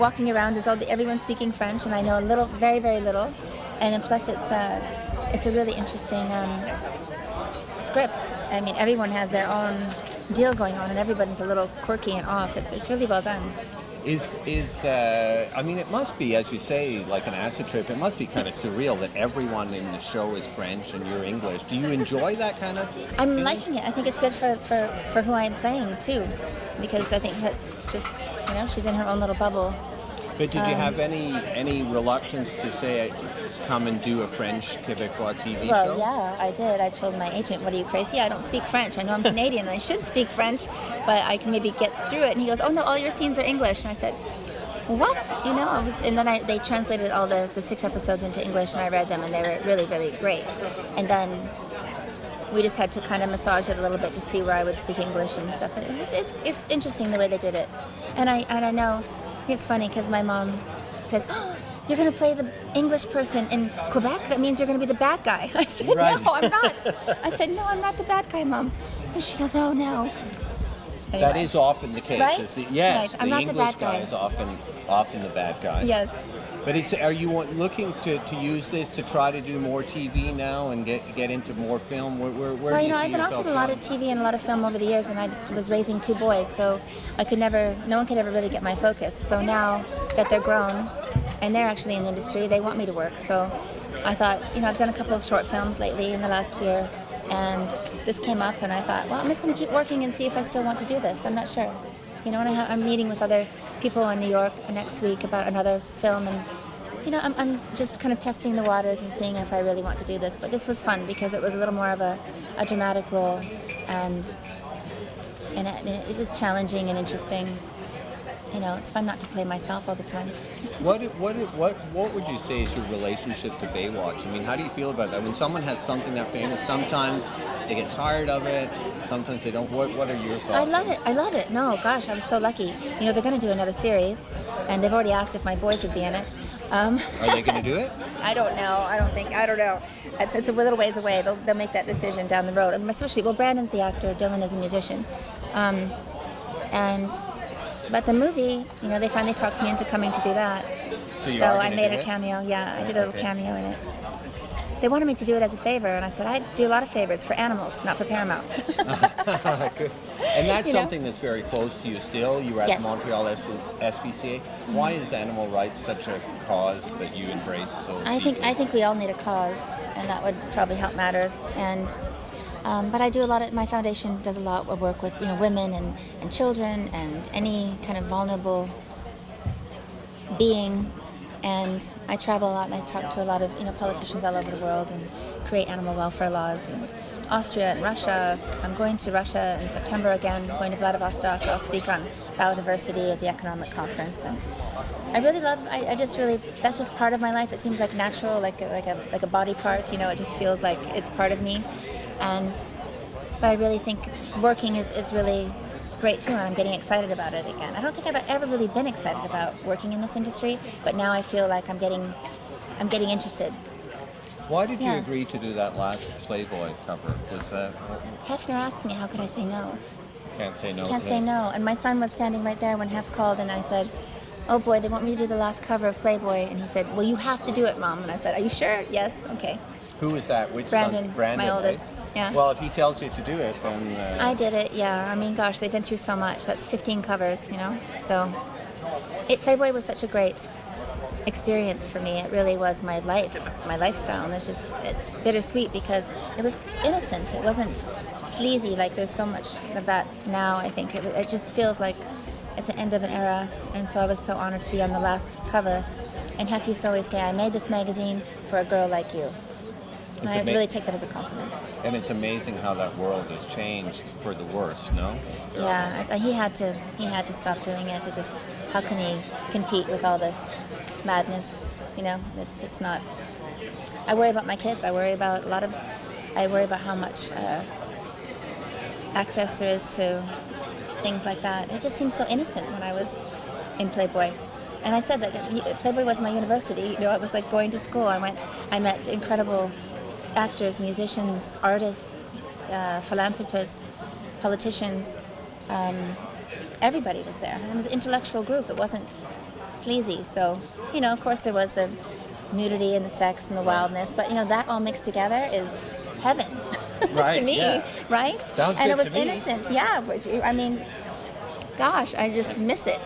walking around is everyone speaking French, and I know a little, very, very little. And then plus it's a really interesting script. I mean, everyone has their own deal going on, and everyone's a little quirky and off. It's really well done. I mean, it must be, as you say, like an acid trip. It must be kind of surreal that everyone in the show is French and you're English. Do you enjoy that kind of I'm feeling? liking it. I think it's good for who I'm playing, too, because I think that's just, she's in her own little bubble. But did you have any reluctance to say, come and do a French Quebecois TV show? Well, yeah, I did. I told my agent, what are you, crazy? I don't speak French. I know I'm Canadian and I should speak French, but I can maybe get through it. And he goes, oh no, all your scenes are English. And I said, what? And then they translated all the 6 episodes into English, and I read them, and they were really, really great. And then we just had to kind of massage it a little bit to see where I would speak English and stuff. And it's interesting the way they did it. And I know, it's funny because my mom says, oh, you're going to play the English person in Quebec? That means you're going to be the bad guy. I said, right. No, I'm not. I said, no, I'm not the bad guy, Mom. And she goes, oh, no. Anyway. That is often the case. Right? Yes, right. I'm the not English the bad guy is often the bad guy. Yes. But are you looking to use this to try to do more TV now and get into more film? Where do you see I've been offered a lot of TV and a lot of film over the years, and I was raising 2 boys, so no one could ever really get my focus. So now that they're grown and they're actually in the industry, they want me to work. So I thought, I've done a couple of short films lately in the last year, and this came up, and I thought, well, I'm just going to keep working and see if I still want to do this. I'm not sure. And I'm meeting with other people in New York next week about another film, and I'm just kind of testing the waters and seeing if I really want to do this. But this was fun because it was a little more of a dramatic role, and it was challenging and interesting. It's fun not to play myself all the time. What would you say is your relationship to Baywatch? I mean, how do you feel about that? When someone has something that famous, sometimes they get tired of it, sometimes they don't. What are your thoughts? I love it. No, gosh, I was so lucky. They're going to do another series, and they've already asked if my boys would be in it. Are they going to do it? I don't know. I don't know. It's a little ways away. They'll make that decision down the road. Especially, Brandon's the actor, Dylan is a musician, but the movie, they finally talked me into coming to do that. So I made a cameo. Yeah, I did a little cameo in it. They wanted me to do it as a favor, and I said, I do a lot of favors for animals, not for Paramount. Good. And that's something that's very close to you still. You were at the Montreal SPCA. Why is animal rights such a cause that you embrace so deeply? I think we all need a cause, and that would probably help matters. And but I do a lot of, my foundation does a lot of work with women and children and any kind of vulnerable being. And I travel a lot, and I talk to a lot of politicians all over the world and create animal welfare laws in Austria and Russia. I'm going to Russia in September again. I'm going to Vladivostok. I'll speak on biodiversity at the economic conference. And I really love. That's just part of my life. It seems like natural, like a body part. It just feels like it's part of me. But I really think working is really great too, and I'm getting excited about it again. I don't think I've ever really been excited about working in this industry, but now I feel like I'm getting interested. Why did you agree to do that last Playboy cover? Was that Hefner asked me, how could I say no? Can't say no. Can't say no. And my son was standing right there when Hef called, and I said, oh boy, they want me to do the last cover of Playboy. And he said, well, you have to do it, Mom. And I said, are you sure? Yes. Okay. Who is that? Which Brandon, son? Brandon, my oldest. Right? Yeah. Well, if he tells you to do it, then... I did it, yeah. I mean, gosh, they've been through so much. That's 15 covers, So Playboy was such a great experience for me. It really was my life, my lifestyle. And it's bittersweet because it was innocent. It wasn't sleazy like there's so much of that now, I think. It just feels like it's the end of an era. And so I was so honored to be on the last cover. And Hef used to always say, I made this magazine for a girl like you. And I really take that as a compliment. And it's amazing how that world has changed for the worse, no? Yeah, he had to stop doing it. How can he compete with all this madness? It's not. I worry about my kids. I worry about how much access there is to things like that. It just seemed so innocent when I was in Playboy. And I said that Playboy was my university. I was like going to school. I met incredible actors, musicians, artists, philanthropists, politicians. Everybody was there. And it was an intellectual group. It wasn't sleazy. So, you know, of course there was the nudity and the sex and the wildness, but you know, that all mixed together is heaven. Right, to me, yeah. right? Sounds and good it was to me. innocent, yeah. Which, I mean, gosh, I just miss it.